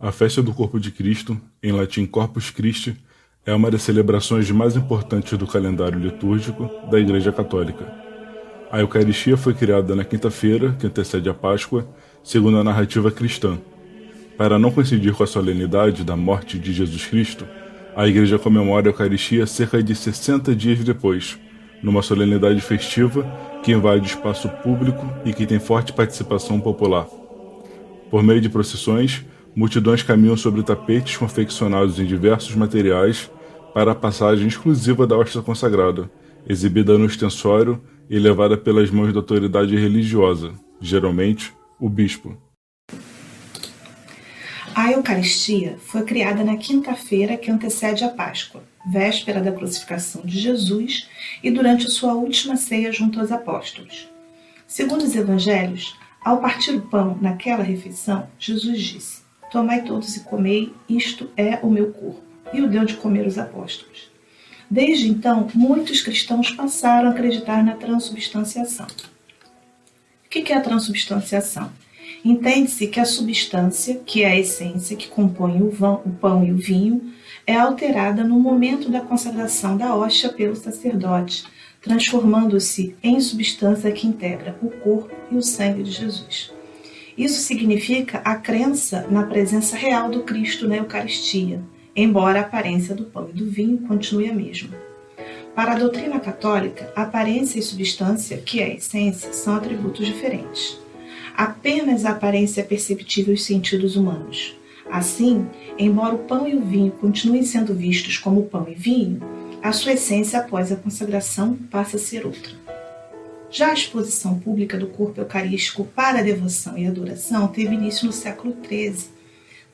A festa do Corpo de Cristo, em latim Corpus Christi, é uma das celebrações mais importantes do calendário litúrgico da Igreja Católica. A Eucaristia foi criada na quinta-feira, que antecede a Páscoa, segundo a narrativa cristã. Para não coincidir com a solenidade da morte de Jesus Cristo, a Igreja comemora a Eucaristia cerca de 60 dias depois, numa solenidade festiva que invade o espaço público e que tem forte participação popular. Por meio de procissões, multidões caminham sobre tapetes confeccionados em diversos materiais para a passagem exclusiva da hóstia consagrada, exibida no ostensório e levada pelas mãos da autoridade religiosa, geralmente o bispo. A Eucaristia foi criada na quinta-feira que antecede a Páscoa, véspera da crucificação de Jesus e durante sua última ceia junto aos apóstolos. Segundo os evangelhos, ao partir o pão naquela refeição, Jesus disse: "Tomai todos e comei, isto é o meu corpo", e o deu de comer aos apóstolos. Desde então, muitos cristãos passaram a acreditar na transubstanciação. O que é a transubstanciação? Entende-se que a substância, que é a essência que compõe o pão e o vinho, é alterada no momento da consagração da hóstia pelo sacerdote, transformando-se em substância que integra o corpo e o sangue de Jesus. Isso significa a crença na presença real do Cristo na Eucaristia, embora a aparência do pão e do vinho continue a mesma. Para a doutrina católica, aparência e substância, que é a essência, são atributos diferentes. Apenas a aparência é perceptível aos sentidos humanos. Assim, embora o pão e o vinho continuem sendo vistos como pão e vinho, a sua essência após a consagração passa a ser outra. Já a exposição pública do corpo eucarístico para a devoção e adoração teve início no século XIII,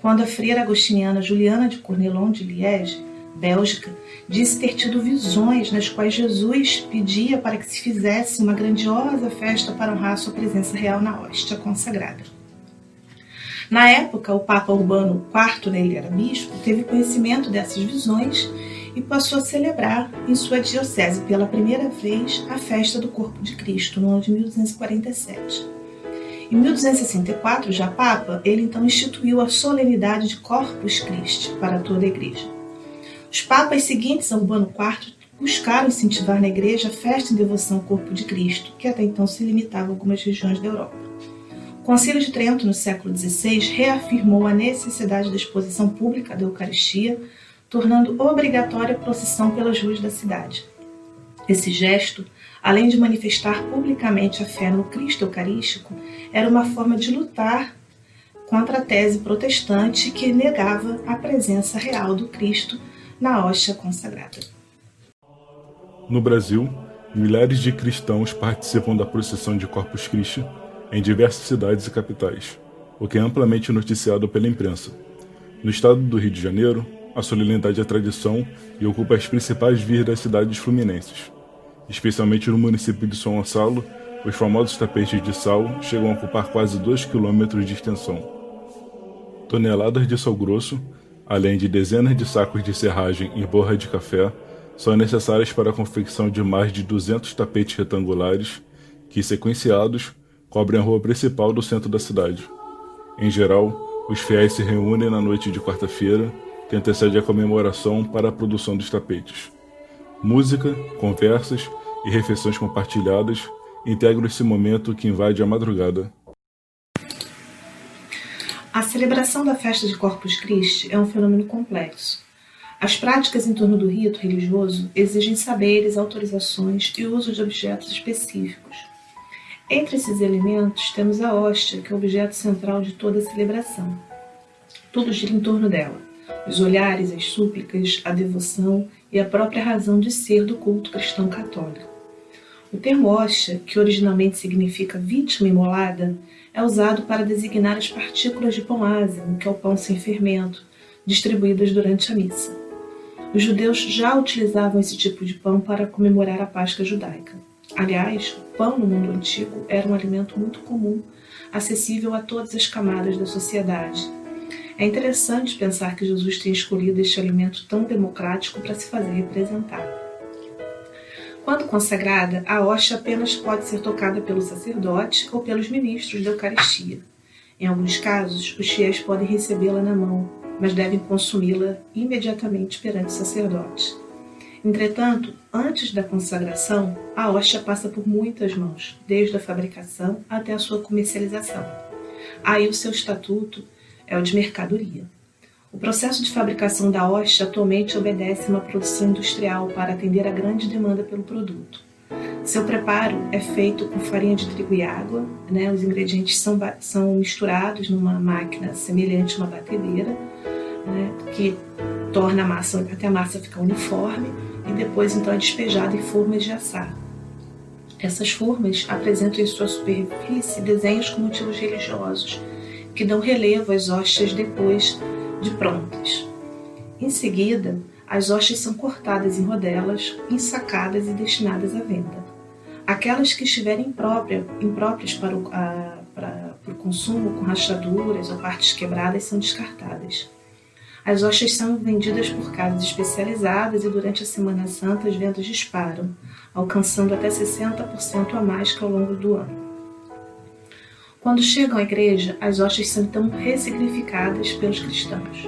quando a freira agostiniana Juliana de Cornelon de Liege, Bélgica, disse ter tido visões nas quais Jesus pedia para que se fizesse uma grandiosa festa para honrar sua presença real na hóstia consagrada. Na época, o Papa Urbano IV, ele era bispo, teve conhecimento dessas visões e passou a celebrar em sua diocese pela primeira vez a festa do Corpo de Cristo, no ano de 1247. Em 1264, já Papa, ele então instituiu a solenidade de Corpus Christi para toda a Igreja. Os papas seguintes a Urbano IV buscaram incentivar na Igreja a festa em devoção ao Corpo de Cristo, que até então se limitava a algumas regiões da Europa. O Concílio de Trento, no século XVI, reafirmou a necessidade da exposição pública da Eucaristia, tornando obrigatória a procissão pelas ruas da cidade. Esse gesto, além de manifestar publicamente a fé no Cristo Eucarístico, era uma forma de lutar contra a tese protestante que negava a presença real do Cristo na hóstia consagrada. No Brasil, milhares de cristãos participam da procissão de Corpus Christi em diversas cidades e capitais, o que é amplamente noticiado pela imprensa. No estado do Rio de Janeiro, a solenidade é tradição e ocupa as principais vias das cidades fluminenses. Especialmente no município de São Gonçalo, os famosos tapetes de sal chegam a ocupar quase 2 km de extensão. Toneladas de sal grosso, além de dezenas de sacos de serragem e borra de café, são necessárias para a confecção de mais de 200 tapetes retangulares que, sequenciados, cobrem a rua principal do centro da cidade. Em geral, os fiéis se reúnem na noite de quarta-feira, que antecede a comemoração para a produção dos tapetes. Música, conversas e refeições compartilhadas integram esse momento que invade a madrugada. A celebração da festa de Corpus Christi é um fenômeno complexo. As práticas em torno do rito religioso exigem saberes, autorizações e uso de objetos específicos. Entre esses elementos, temos a hóstia, que é o objeto central de toda a celebração. Tudo gira em torno dela: os olhares, as súplicas, a devoção e a própria razão de ser do culto cristão católico. O termo hóstia, que originalmente significa vítima imolada, é usado para designar as partículas de pão ázimo, que é o pão sem fermento, distribuídas durante a missa. Os judeus já utilizavam esse tipo de pão para comemorar a Páscoa judaica. Aliás, o pão no mundo antigo era um alimento muito comum, acessível a todas as camadas da sociedade. É interessante pensar que Jesus tenha escolhido este alimento tão democrático para se fazer representar. Quando consagrada, a hóstia apenas pode ser tocada pelo sacerdote ou pelos ministros da Eucaristia. Em alguns casos, os fiéis podem recebê-la na mão, mas devem consumi-la imediatamente perante o sacerdote. Entretanto, antes da consagração, a hóstia passa por muitas mãos, desde a fabricação até a sua comercialização. Aí o seu estatuto é o de mercadoria. O processo de fabricação da hóstia atualmente obedece a uma produção industrial para atender à grande demanda pelo produto. Seu preparo é feito com farinha de trigo e água, Os ingredientes são misturados numa máquina semelhante a uma batedeira, que torna a massa, até a massa ficar uniforme, e depois então é despejada em formas de assar. Essas formas apresentam em sua superfície desenhos com motivos religiosos, que dão relevo às hóstias depois de prontas. Em seguida, as hóstias são cortadas em rodelas, ensacadas e destinadas à venda. Aquelas que estiverem impróprias para o consumo, com rachaduras ou partes quebradas, são descartadas. As hóstias são vendidas por casas especializadas e durante a Semana Santa as vendas disparam, alcançando até 60% a mais que ao longo do ano. Quando chegam à igreja, as hóstias são então ressignificadas pelos cristãos.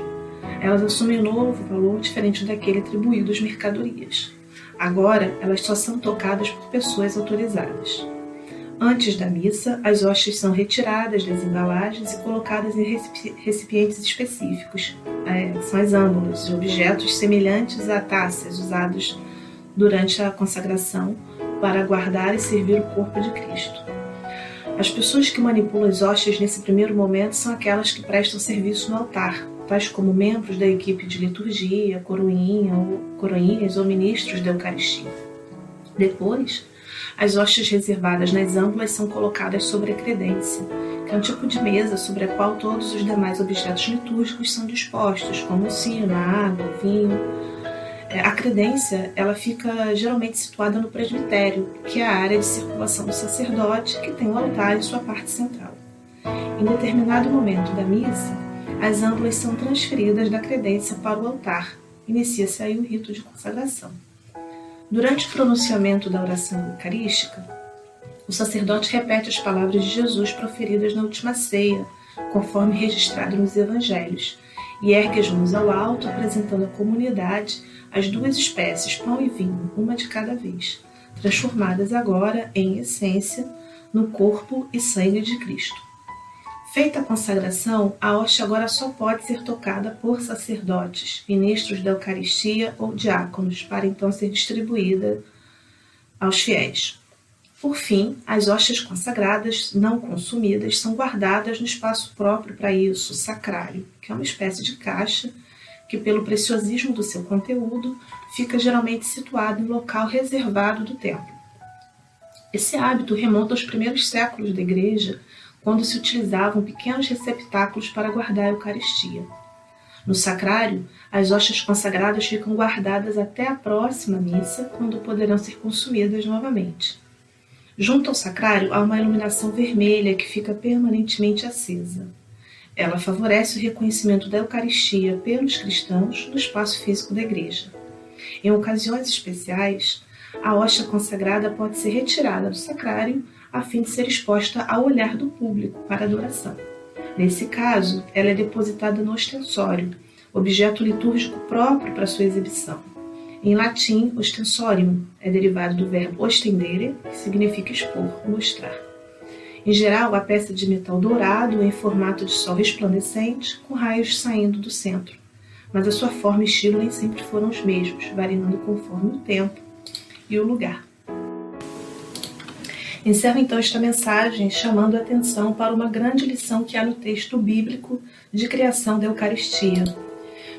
Elas assumem um novo valor diferente daquele atribuído às mercadorias. Agora, elas só são tocadas por pessoas autorizadas. Antes da missa, as hóstias são retiradas das embalagens e colocadas em recipientes específicos. São as âmbulas, objetos semelhantes a taças usados durante a consagração para guardar e servir o corpo de Cristo. As pessoas que manipulam as hóstias nesse primeiro momento são aquelas que prestam serviço no altar, tais como membros da equipe de liturgia, coroinhas ou ministros da Eucaristia. Depois, as hóstias reservadas nas âmbulas são colocadas sobre a credência, que é um tipo de mesa sobre a qual todos os demais objetos litúrgicos são dispostos, como o sino, a água, o vinho. A credência ela fica geralmente situada no presbitério, que é a área de circulação do sacerdote, que tem o altar em sua parte central. Em determinado momento da missa, as âmbulas são transferidas da credência para o altar. Inicia-se aí o rito de consagração. Durante o pronunciamento da oração eucarística, o sacerdote repete as palavras de Jesus proferidas na última ceia, conforme registrado nos evangelhos, e ergue as mãos ao alto, apresentando à comunidade as duas espécies, pão e vinho, uma de cada vez, transformadas agora, em essência, no corpo e sangue de Cristo. Feita a consagração, a hóstia agora só pode ser tocada por sacerdotes, ministros da Eucaristia ou diáconos, para então ser distribuída aos fiéis. Por fim, as hóstias consagradas, não consumidas, são guardadas no espaço próprio para isso, o sacrário, que é uma espécie de caixa que, pelo preciosismo do seu conteúdo, fica geralmente situado em local reservado do templo. Esse hábito remonta aos primeiros séculos da Igreja, quando se utilizavam pequenos receptáculos para guardar a Eucaristia. No sacrário, as hóstias consagradas ficam guardadas até a próxima missa, quando poderão ser consumidas novamente. Junto ao sacrário há uma iluminação vermelha que fica permanentemente acesa. Ela favorece o reconhecimento da Eucaristia pelos cristãos no espaço físico da igreja. Em ocasiões especiais, a hóstia consagrada pode ser retirada do sacrário a fim de ser exposta ao olhar do público para adoração. Nesse caso, ela é depositada no ostensório, objeto litúrgico próprio para sua exibição. Em latim, ostensorium é derivado do verbo ostendere, que significa expor, mostrar. Em geral, a peça de metal dourado em formato de sol resplandecente, com raios saindo do centro, mas a sua forma e estilo nem sempre foram os mesmos, variando conforme o tempo e o lugar. Encerro então esta mensagem chamando a atenção para uma grande lição que há no texto bíblico de criação da Eucaristia.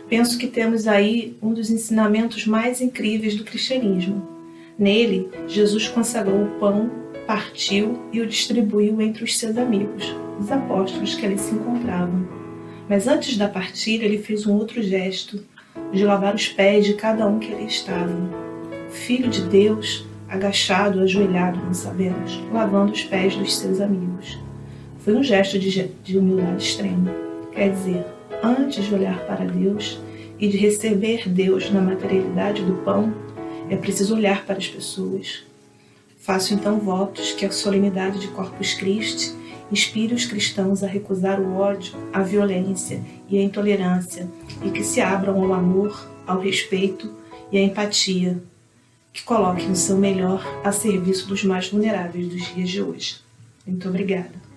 Penso que temos aí um dos ensinamentos mais incríveis do cristianismo. Nele, Jesus consagrou o pão, partiu e o distribuiu entre os seus amigos, os apóstolos que ali se encontravam. Mas antes da partilha, ele fez um outro gesto, de lavar os pés de cada um que ali estava. Filho de Deus, agachado, ajoelhado, não sabemos, lavando os pés dos seus amigos. Foi um gesto de humildade extrema. Quer dizer, antes de olhar para Deus e de receber Deus na materialidade do pão, é preciso olhar para as pessoas. Faço então votos que a solenidade de Corpus Christi inspire os cristãos a recusar o ódio, a violência e a intolerância e que se abram ao amor, ao respeito e à empatia, que coloquem o seu melhor a serviço dos mais vulneráveis dos dias de hoje. Muito obrigada.